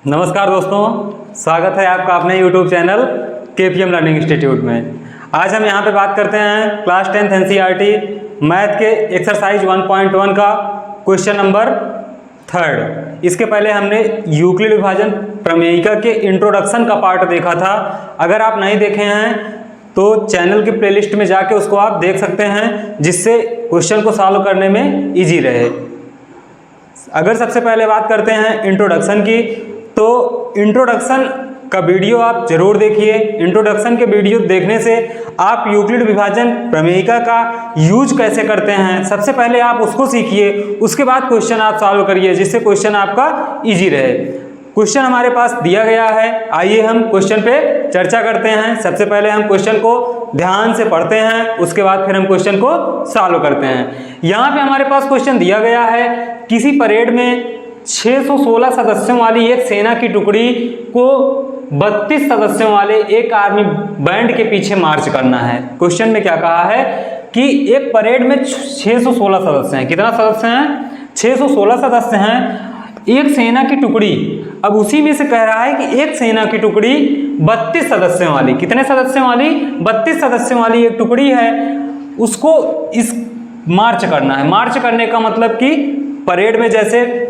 नमस्कार दोस्तों, स्वागत है आपका अपने YouTube channel KPM learning institute में। आज हम यहाँ पे बात करते हैं क्लास 10th NCERT मैथ के एक्सरसाइज 1.1 का क्वेश्चन नंबर 3। इसके पहले हमने यूक्लिड विभाजन प्रमेयिका के इंट्रोडक्शन का पार्ट देखा था। अगर आप नहीं देखे हैं तो चैनल की प्लेलिस्ट में जाके उसको आप देख सकते हैं, जिससे क्वेश्चन को सॉल्व करने में ईजी रहे। अगर सबसे पहले बात करते हैं इंट्रोडक्शन की, तो इंट्रोडक्शन का वीडियो आप जरूर देखिए। इंट्रोडक्शन के वीडियो देखने से आप यूक्लिड विभाजन प्रमेयिका का यूज कैसे करते हैं, सबसे पहले आप उसको सीखिए। उसके बाद क्वेश्चन आप सॉल्व करिए, जिससे क्वेश्चन आपका इजी रहे। क्वेश्चन हमारे पास दिया गया है, आइए हम क्वेश्चन पे चर्चा करते हैं। सबसे पहले हम क्वेश्चन को ध्यान से पढ़ते हैं, उसके बाद फिर हम क्वेश्चन को सॉल्व करते हैं। यहाँ पे हमारे पास क्वेश्चन दिया गया है, किसी परेड में 616 सदस्यों वाली एक सेना की टुकड़ी को 32 सदस्यों वाले एक आर्मी बैंड के पीछे मार्च करना है। क्वेश्चन में क्या कहा है कि एक परेड में 616 सदस्य हैं। कितना सदस्य हैं? 616 सदस्य हैं। एक सेना की टुकड़ी, अब उसी में से कह रहा है कि एक सेना की टुकड़ी 32 सदस्यों वाली, कितने सदस्यों वाली? 32 सदस्यों वाली एक टुकड़ी है, उसको इस मार्च करना है। मार्च करने का मतलब कि परेड में जैसे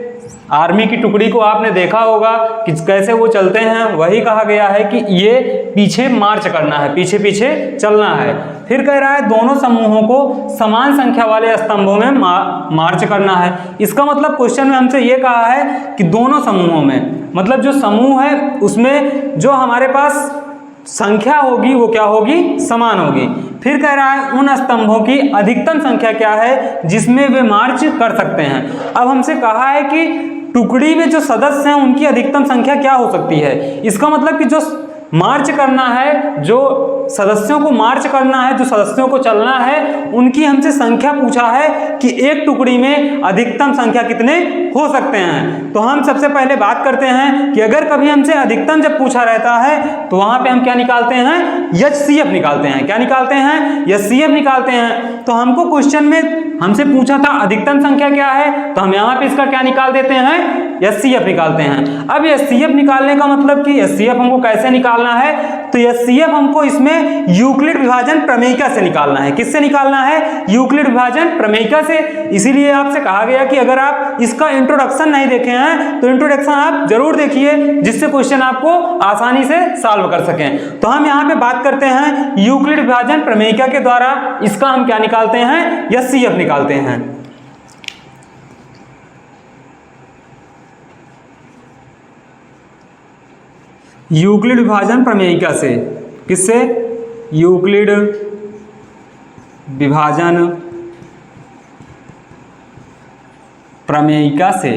आर्मी की टुकड़ी को आपने देखा होगा कि कैसे वो चलते हैं, वही कहा गया है कि ये पीछे मार्च करना है, पीछे पीछे चलना है। फिर कह रहा है दोनों समूहों को समान संख्या वाले स्तंभों में मार्च करना है। इसका मतलब क्वेश्चन में हमसे ये कहा है कि दोनों समूहों में, मतलब जो समूह है उसमें जो हमारे पास संख्या होगी वो क्या होगी? समान होगी। फिर कह रहा है उन स्तंभों की अधिकतम संख्या क्या है जिसमें वे मार्च कर सकते हैं। अब हमसे कहा है कि टुकड़ी में जो सदस्य हैं उनकी अधिकतम संख्या क्या हो सकती है। इसका मतलब कि जो मार्च करना है, जो सदस्यों को मार्च करना है, जो सदस्यों को चलना है, उनकी हमसे संख्या पूछा है कि एक टुकड़ी में अधिकतम संख्या कितने हो सकते हैं। तो हम सबसे पहले बात करते हैं कि अगर कभी हमसे अधिकतम जब पूछा रहता है तो वहां पे हम क्या निकालते हैं? HCF निकालते हैं। क्या निकालते हैं? HCF निकालते हैं। तो हमको क्वेश्चन में हमसे पूछा था अधिकतम संख्या क्या है, तो हम यहाँ पे इसका क्या निकाल देते हैं? HCF निकालते हैं। अब HCF निकालने का मतलब कि HCF हमको कैसे निकालना है, तो HCF हमको इसमें यूक्लिड विभाजन प्रमेयिका से निकालना है। किससे निकालना है? यूक्लिड विभाजन प्रमेयिका से। इसीलिए आपसे कहा गया कि अगर आप इसका इंट्रोडक्शन नहीं देखे हैं तो इंट्रोडक्शन आप जरूर देखिए, जिससे क्वेश्चन आपको आसानी से सॉल्व कर सकें। तो हम यहाँ पे बात करते हैं यूक्लिड विभाजन प्रमेयिका के द्वारा इसका हम क्या निकालते हैं? HCF निकालते हैं। यूक्लिड विभाजन प्रमेयिका से, किससे? यूक्लिड विभाजन प्रमेयिका से।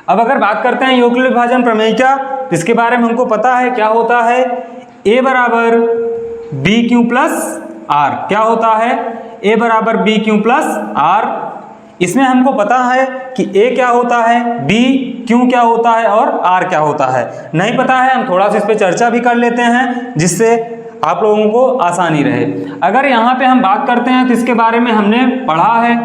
अब अगर बात करते हैं यूक्लिड विभाजन प्रमेयिका, इसके बारे में हमको पता है क्या होता है। A बराबर BQ प्लस R। क्या होता है? A बराबर BQ प्लस R। इसमें हमको पता है कि A क्या होता है, B Q क्या होता है और R क्या होता है। नहीं पता है, हम थोड़ा सा इस पर चर्चा भी कर लेते हैं, जिससे आप लोगों को आसानी रहे। अगर यहाँ पे हम बात करते हैं तो इसके बारे में हमने पढ़ा है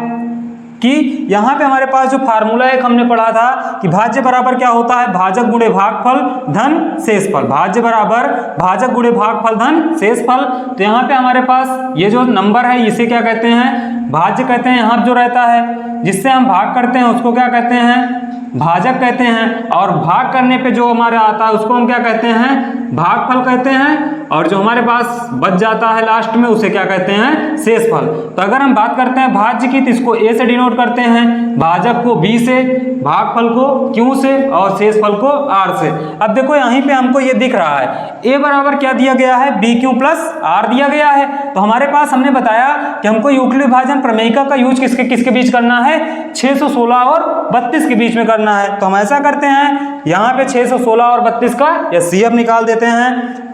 कि यहाँ पे हमारे पास जो फार्मूला एक हमने पढ़ा था कि भाज्य बराबर क्या होता है? भाजक गुणे भागफल धन शेषफल। भाज्य बराबर भाजक गुणे भागफल धन शेषफल। तो यहाँ पे हमारे पास ये जो नंबर है इसे क्या कहते हैं? भाज्य कहते हैं। यहाँ जो रहता है जिससे हम भाग करते हैं उसको क्या कहते हैं? भाजक कहते हैं। और भाग करने पे जो हमारे आता है उसको हम क्या कहते हैं? भागफल कहते हैं। और जो हमारे पास बच जाता है लास्ट में उसे क्या कहते हैं? शेषफल। तो अगर हम बात करते हैं भाज्य की तो इसको A से डिनोट करते हैं, भाजक को B से, भागफल को Q से और शेषफल को R से। अब देखो यहीं पे हमको ये दिख रहा है A बराबर क्या दिया गया है? BQ प्लस R दिया गया है। तो हमारे पास हमने बताया कि हमको यूक्लिड विभाजन प्रमेयिका का यूज किसके किसके बीच करना है? 616 और 32 के बीच में करना है। तो हम ऐसा करते हैं, यहाँ पे 616 और 32 का HCF निकाल देते हैं,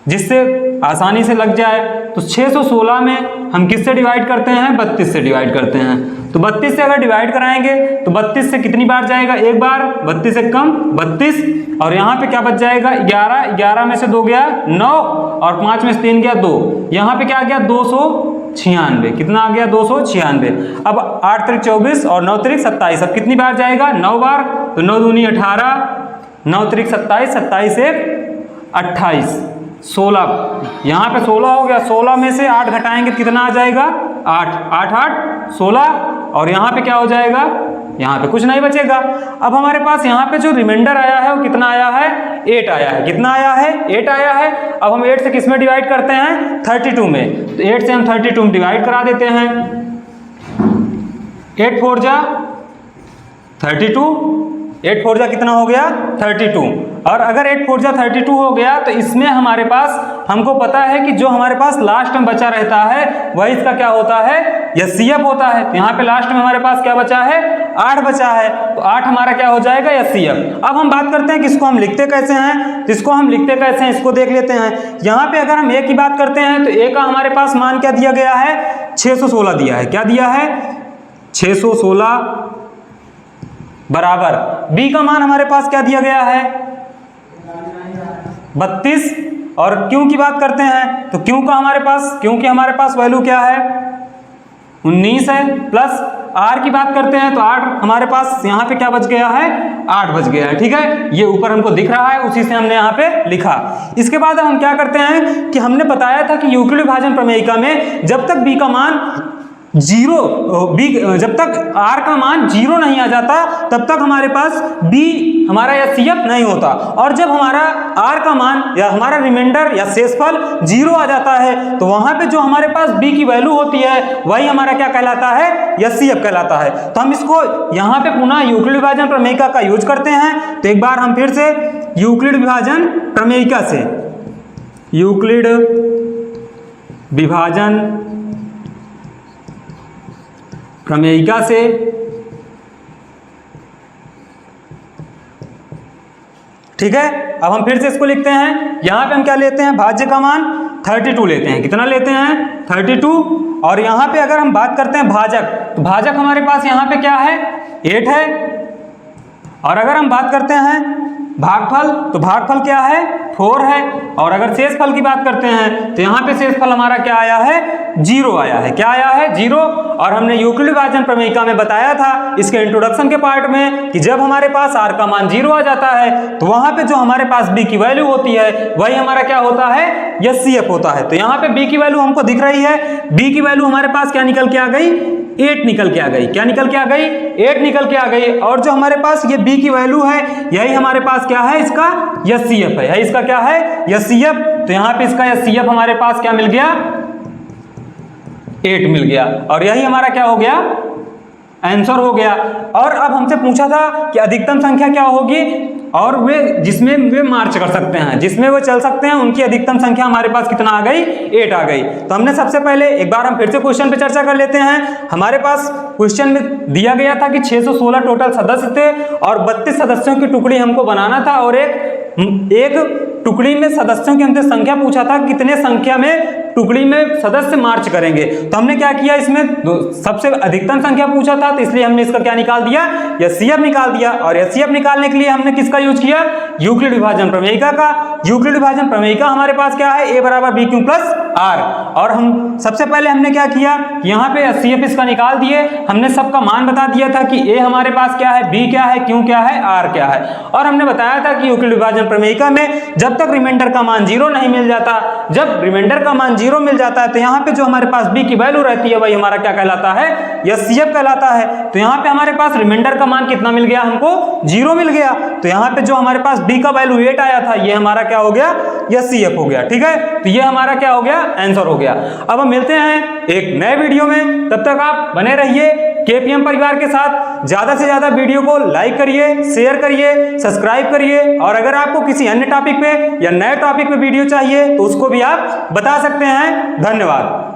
जिससे आसानी से लग जाए। तो 616 में हम किससे डिवाइड करते हैं? 32 से डिवाइड करते हैं। तो 32 से अगर डिवाइड कराएंगे तो 32 से कितनी बार जाएगा? एक बार। 32 से कम 32, और यहाँ पे क्या बच जाएगा? 11। 11 में से 2 गया 9 और 5 में से 3 गया 2। यहाँ पे क्या आ गया? 200 296। कितना आ गया 296। अब 8 त्रिक 24 और 9 त्रिक 27। अब कितनी बार जाएगा 9 बार, तो 9 दूनी 18, 9 त्रिक 27, 27 एक 28, 16। यहाँ पे 16 हो गया, 16 में से 8 घटाएंगे तो कितना आ जाएगा 8, 8 8 16। और यहाँ पे क्या हो जाएगा, यहाँ पे कुछ नहीं बचेगा। अब हमारे पास यहाँ पे जो रिमाइंडर आया है वो कितना आया है 8 आया है। कितना आया है 8 आया है। अब हम 8 से किस में डिवाइड करते हैं 32 में, तो 8 से हम 32 में डिवाइड करा देते हैं। 8 4 जा 32, 8 4 जा कितना हो गया 32। और अगर 8 4 जा 32 हो गया तो इसमें हमारे पास हमको पता है कि जो हमारे पास लास्ट में बचा रहता है वही इसका क्या होता है एचसीएफ होता है। तो यहाँ पे लास्ट में हमारे पास क्या बचा है 8 बचा है, तो 8 हमारा क्या हो जाएगा एचसीएफ। अब हम बात करते हैं कि इसको हम लिखते कैसे हैं, इसको हम लिखते कैसे हैं इसको देख लेते हैं। यहाँ पे अगर हम ए की बात करते हैं तो ए का हमारे पास मान क्या दिया गया है 616 दिया है। क्या दिया है 616 बराबर बी का मान हमारे पास क्या दिया गया है 32। और क्यू की बात करते हैं तो क्यू का हमारे पास, क्यू की हमारे पास वैल्यू क्या है 19 है। प्लस आर की बात करते हैं तो 8 हमारे पास यहाँ पे क्या बच गया है 8 बच गया है। ठीक है, ये ऊपर हमको दिख रहा है, उसी से हमने यहाँ पे लिखा। इसके बाद हम क्या करते हैं कि हमने बताया था कि यूक्लिड विभाजन प्रमेयिका में जब तक बी का मान जब तक आर का मान 0 नहीं आ जाता तब तक हमारे पास बी हमारा एचसीएफ नहीं होता। और जब हमारा आर का मान या हमारा रिमाइंडर या शेषफल 0 आ जाता है तो वहां पे जो हमारे पास बी की वैल्यू होती है वही हमारा क्या कहलाता है एचसीएफ कहलाता है। तो हम इसको यहाँ पे पुनः यूक्लिड विभाजन प्रमेयिका का यूज करते हैं। तो एक बार हम फिर से यूक्लिड विभाजन प्रमेयिका से, यूक्लिड विभाजन प्रमेयिका से ठीक है। अब हम फिर से इसको लिखते हैं। यहां पे हम क्या लेते हैं भाज्य का मान 32 लेते हैं। कितना लेते हैं 32। और यहां पे अगर हम बात करते हैं भाजक, तो भाजक हमारे पास यहां पे क्या है 8 है। और अगर हम बात करते हैं भागफल, तो भागफल क्या है 4 है। और अगर शेषफल की बात करते हैं तो यहाँ पे शेषफल हमारा क्या आया है 0 आया है। क्या आया है 0। और हमने यूक्लिड विभाजन प्रमेयिका में बताया था इसके इंट्रोडक्शन के पार्ट में कि जब हमारे पास आर का मान 0 आ जाता है तो वहां पे जो हमारे पास बी की वैल्यू होती है वही हमारा क्या होता है एचसीएफ होता है। तो यहाँ पे बी की वैल्यू हमको दिख रही है। बी की वैल्यू हमारे पास क्या निकल के आ गई 8 निकल के आ गई। क्या निकल के आ गई 8 निकल के आ गई। और जो हमारे पास ये बी की वैल्यू है यही हमारे पास क्या है इसका एचसीएफ है। यही इसका क्या है एचसीएफ। तो यहाँ पे इसका एचसीएफ हमारे पास क्या मिल गया 8 मिल गया। और यही हमारा क्या हो गया आंसर हो गया। और अब हमसे पूछा था कि अधिकतम संख्या क्या होगी, और वे जिसमें वे मार्च कर सकते हैं, जिसमें वो चल सकते हैं, उनकी अधिकतम संख्या हमारे पास कितना आ गई 8 आ गई। तो हमने सबसे पहले एक बार हम फिर से क्वेश्चन पे चर्चा कर लेते हैं। हमारे पास क्वेश्चन में दिया गया था कि 616 टोटल सदस्य थे और 32 सदस्यों की टुकड़ी हमको बनाना था। और एक टुकड़ी में सदस्यों की हमसे संख्या पूछा था कितने संख्या में टुकड़ी में सदस्य मार्च करेंगे। तो हमने क्या किया, इसमें सबसे अधिकतम संख्या पूछा था तो इसलिए हमने इसका क्या निकाल दिया एचसीएफ निकाल दिया। और एचसीएफ निकालने के लिए हमने किसका यूज किया यूक्लिड विभाजन प्रमेयिका का। यूक्लिड विभाजन प्रमेयिका हमारे पास क्या है a बराबर बी क्यू प्लस आर। और हम सबसे पहले हमने क्या किया यहाँ पे एचसीएफ इसका निकाल दिए। हमने सबका मान बता दिया था कि a हमारे पास क्या है, b क्या है, q क्या है, r क्या है। और हमने बताया था कि यूक्लिड विभाजन प्रमेयिका में जब तक रिमाइंडर का मान 0 नहीं मिल जाता, जब रिमाइंडर का मान 0 मिल जाता है तो यहाँ पे जो हमारे पास b की वैल्यू रहती है वही हमारा क्या कहलाता है एचसीएफ कहलाता है। तो यहाँ पे हमारे पास रिमाइंडर का मान कितना मिल गया हमको 0 मिल गया। तो यहाँ पे जो हमारे पास b का वैल्यू 8 आया था ये हमारा क्या हो गया एचसीएफ हो गया। ठीक है, तो ये हमारा क्या हो गया आंसर हो गया। अब हम मिलते हैं एक नए वीडियो में, तब तक आप बने रहिए केपीएम परिवार के साथ। ज्यादा से ज्यादा वीडियो को लाइक करिए, शेयर करिए, सब्सक्राइब करिए। और अगर आपको किसी अन्य टॉपिक पे या नए टॉपिक पे वीडियो चाहिए तो उसको भी आप बता सकते हैं। धन्यवाद।